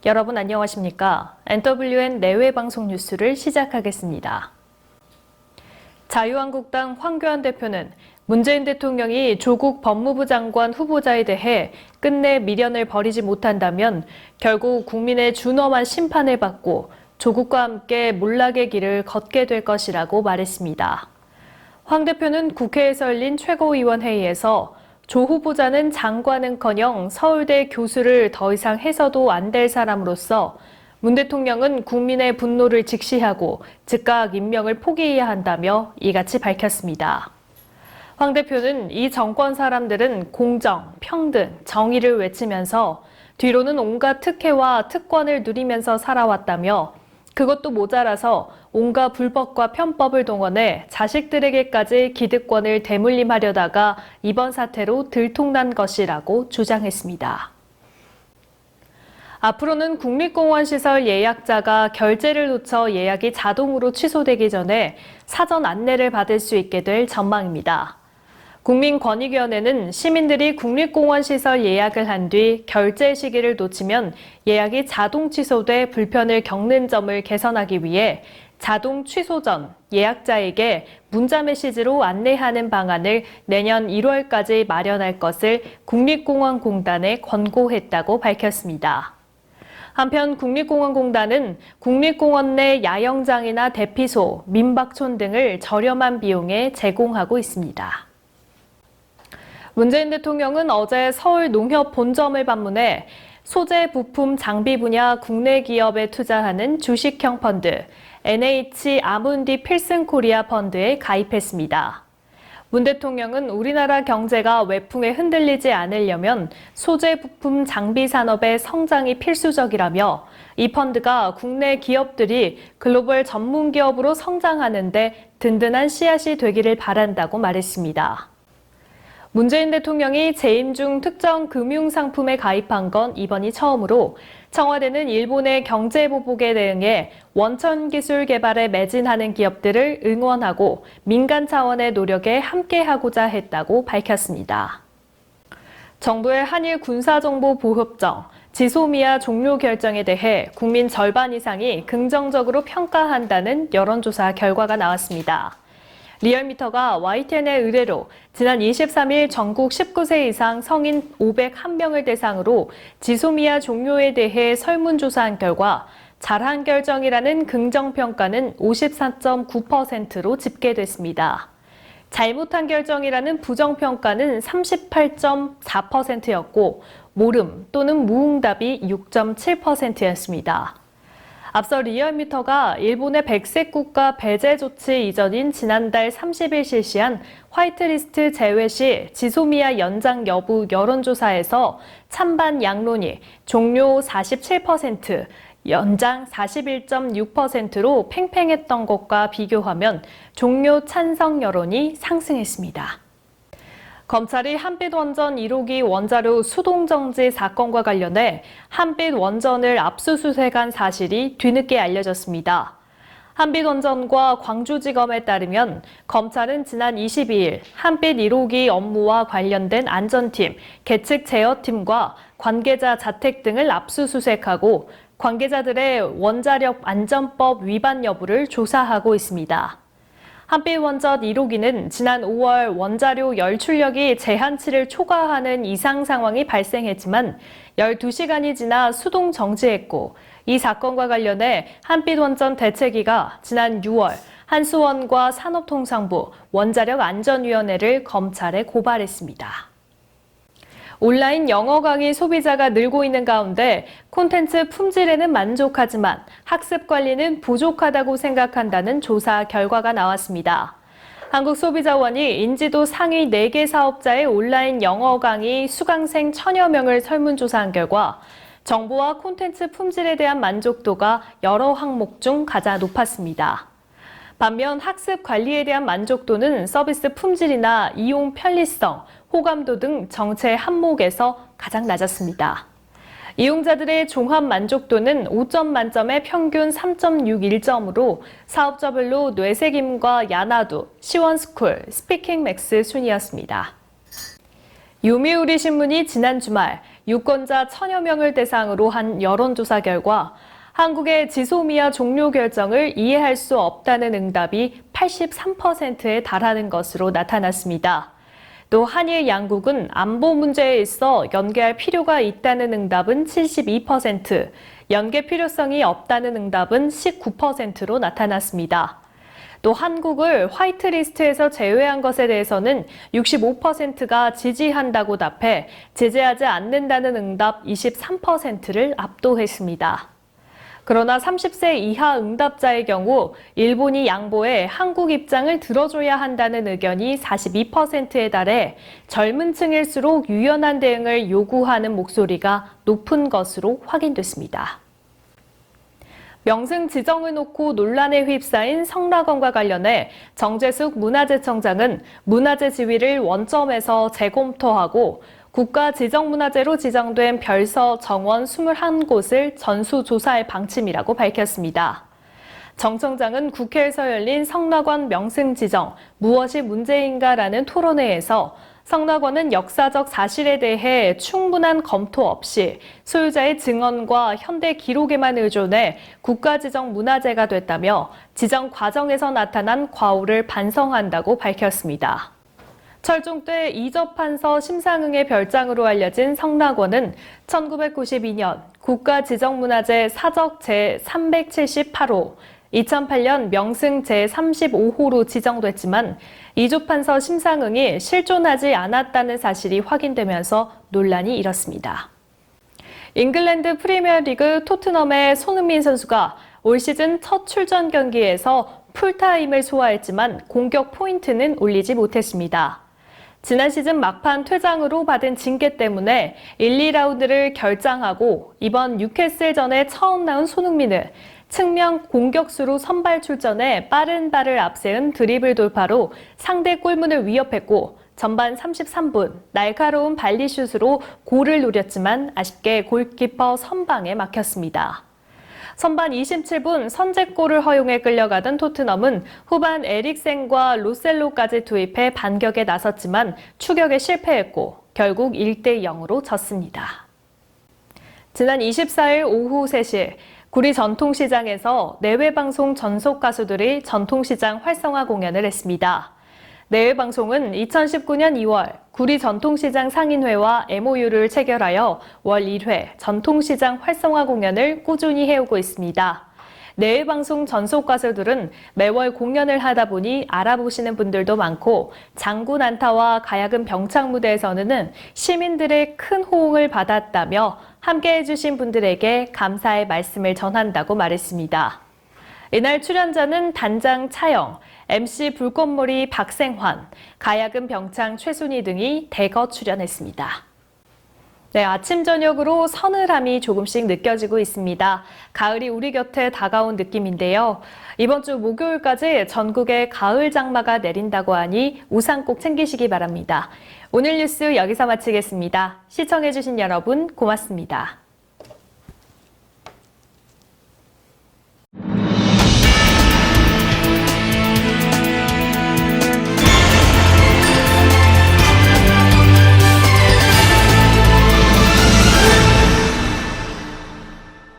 여러분 안녕하십니까? NWN 내외 방송 뉴스를 시작하겠습니다. 자유한국당 황교안 대표는 문재인 대통령이 조국 법무부 장관 후보자에 대해 끝내 미련을 버리지 못한다면 결국 국민의 준엄한 심판을 받고 조국과 함께 몰락의 길을 걷게 될 것이라고 말했습니다. 황 대표는 국회에서 열린 최고위원 회의에서 조 후보자는 장관은커녕 서울대 교수를 더 이상 해서도 안 될 사람으로서 문 대통령은 국민의 분노를 직시하고 즉각 임명을 포기해야 한다며 이같이 밝혔습니다. 황 대표는 이 정권 사람들은 공정, 평등, 정의를 외치면서 뒤로는 온갖 특혜와 특권을 누리면서 살아왔다며 그것도 모자라서 온갖 불법과 편법을 동원해 자식들에게까지 기득권을 대물림하려다가 이번 사태로 들통난 것이라고 주장했습니다. 앞으로는 국립공원시설 예약자가 결제를 놓쳐 예약이 자동으로 취소되기 전에 사전 안내를 받을 수 있게 될 전망입니다. 국민권익위원회는 시민들이 국립공원시설 예약을 한 뒤 결제 시기를 놓치면 예약이 자동 취소돼 불편을 겪는 점을 개선하기 위해 자동 취소 전 예약자에게 문자 메시지로 안내하는 방안을 내년 1월까지 마련할 것을 국립공원공단에 권고했다고 밝혔습니다. 한편 국립공원공단은 국립공원 내 야영장이나 대피소, 민박촌 등을 저렴한 비용에 제공하고 있습니다. 문재인 대통령은 어제 서울 농협 본점을 방문해 소재, 부품, 장비 분야 국내 기업에 투자하는 주식형 펀드 NH 아문디 필승 코리아 펀드에 가입했습니다. 문 대통령은 우리나라 경제가 외풍에 흔들리지 않으려면 소재, 부품, 장비 산업의 성장이 필수적이라며 이 펀드가 국내 기업들이 글로벌 전문 기업으로 성장하는 데 든든한 씨앗이 되기를 바란다고 말했습니다. 문재인 대통령이 재임 중 특정 금융상품에 가입한 건 이번이 처음으로 청와대는 일본의 경제보복에 대응해 원천 기술 개발에 매진하는 기업들을 응원하고 민간 차원의 노력에 함께하고자 했다고 밝혔습니다. 정부의 한일 군사정보보호협정, 지소미아 종료 결정에 대해 국민 절반 이상이 긍정적으로 평가한다는 여론조사 결과가 나왔습니다. 리얼미터가 YTN의 의뢰로 지난 23일 전국 19세 이상 성인 501명을 대상으로 지소미아 종료에 대해 설문조사한 결과 잘한 결정이라는 긍정평가는 54.9%로 집계됐습니다. 잘못한 결정이라는 부정평가는 38.4%였고 모름 또는 무응답이 6.7%였습니다. 앞서 리얼미터가 일본의 백색 국가 배제 조치 이전인 지난달 30일 실시한 화이트리스트 제외 시 지소미아 연장 여부 여론조사에서 찬반 양론이 종료 47%, 연장 41.6%로 팽팽했던 것과 비교하면 종료 찬성 여론이 상승했습니다. 검찰이 한빛 원전 1호기 원자료 수동정지 사건과 관련해 한빛 원전을 압수수색한 사실이 뒤늦게 알려졌습니다. 한빛 원전과 광주지검에 따르면 검찰은 지난 22일 한빛 1호기 업무와 관련된 안전팀, 계측 제어팀과 관계자 자택 등을 압수수색하고 관계자들의 원자력 안전법 위반 여부를 조사하고 있습니다. 한빛 원전 1호기는 지난 5월 원자료 열출력이 제한치를 초과하는 이상 상황이 발생했지만 12시간이 지나 수동 정지했고 이 사건과 관련해 한빛 원전 대책위가 지난 6월 한수원과 산업통상부, 원자력안전위원회를 검찰에 고발했습니다. 온라인 영어 강의 소비자가 늘고 있는 가운데 콘텐츠 품질에는 만족하지만 학습 관리는 부족하다고 생각한다는 조사 결과가 나왔습니다. 한국소비자원이 인지도 상위 4개 사업자의 온라인 영어 강의 수강생 1000여 명을 설문조사한 결과 정보와 콘텐츠 품질에 대한 만족도가 여러 항목 중 가장 높았습니다. 반면 학습 관리에 대한 만족도는 서비스 품질이나 이용 편리성, 호감도 등 정체 항목에서 가장 낮았습니다. 이용자들의 종합 만족도는 5점 만점에 평균 3.61점으로 사업자별로 뇌새김과 야나두, 시원스쿨, 스피킹맥스 순이었습니다. 요미우리 신문이 지난 주말 유권자 1,000여 명을 대상으로 한 여론조사 결과 한국의 지소미아 종료 결정을 이해할 수 없다는 응답이 83%에 달하는 것으로 나타났습니다. 또 한일 양국은 안보 문제에 있어 연계할 필요가 있다는 응답은 72%, 연계 필요성이 없다는 응답은 19%로 나타났습니다. 또 한국을 화이트리스트에서 제외한 것에 대해서는 65%가 지지한다고 답해 제재하지 않는다는 응답 23%를 압도했습니다. 그러나 30세 이하 응답자의 경우 일본이 양보해 한국 입장을 들어줘야 한다는 의견이 42%에 달해 젊은 층일수록 유연한 대응을 요구하는 목소리가 높은 것으로 확인됐습니다. 명승 지정을 놓고 논란에 휩싸인 성락원과 관련해 정재숙 문화재청장은 문화재 지위를 원점에서 재검토하고 국가지정문화재로 지정된 별서 정원 21곳을 전수조사할 방침이라고 밝혔습니다. 정 청장은 국회에서 열린 성락원 명승 지정, 무엇이 문제인가라는 토론회에서 성락원은 역사적 사실에 대해 충분한 검토 없이 소유자의 증언과 현대 기록에만 의존해 국가지정 문화재가 됐다며 지정 과정에서 나타난 과오를 반성한다고 밝혔습니다. 철종 때 이접판서 심상응의 별장으로 알려진 성락원은 1992년 국가지정문화재 사적 제378호, 2008년 명승 제35호로 지정됐지만 이접판서 심상응이 실존하지 않았다는 사실이 확인되면서 논란이 일었습니다. 잉글랜드 프리미어리그 토트넘의 손흥민 선수가 올 시즌 첫 출전 경기에서 풀타임을 소화했지만 공격 포인트는 올리지 못했습니다. 지난 시즌 막판 퇴장으로 받은 징계 때문에 1, 2라운드를 결장하고 이번 뉴캐슬전에 처음 나온 손흥민은 측면 공격수로 선발 출전해 빠른 발을 앞세운 드리블 돌파로 상대 골문을 위협했고 전반 33분 날카로운 발리슛으로 골을 노렸지만 아쉽게 골키퍼 선방에 막혔습니다. 선반 27분 선제골을 허용해 끌려가던 토트넘은 후반 에릭센과 로셀로까지 투입해 반격에 나섰지만 추격에 실패했고 결국 1대0으로 졌습니다. 지난 24일 오후 3시 구리 전통시장에서 내외방송 전속 가수들이 전통시장 활성화 공연을 했습니다. 내외방송은 2019년 2월 구리 전통시장 상인회와 MOU를 체결하여 월 1회 전통시장 활성화 공연을 꾸준히 해오고 있습니다. 내외방송 전속 가수들은 매월 공연을 하다 보니 알아보시는 분들도 많고 장군 안타와 가야금 병창 무대에서는 시민들의 큰 호응을 받았다며 함께해 주신 분들에게 감사의 말씀을 전한다고 말했습니다. 이날 출연자는 단장 차영, MC 불꽃머리 박생환, 가야금 병창 최순희 등이 대거 출연했습니다. 네, 아침 저녁으로 서늘함이 조금씩 느껴지고 있습니다. 가을이 우리 곁에 다가온 느낌인데요. 이번 주 목요일까지 전국에 가을 장마가 내린다고 하니 우산 꼭 챙기시기 바랍니다. 오늘 뉴스 여기서 마치겠습니다. 시청해주신 여러분 고맙습니다.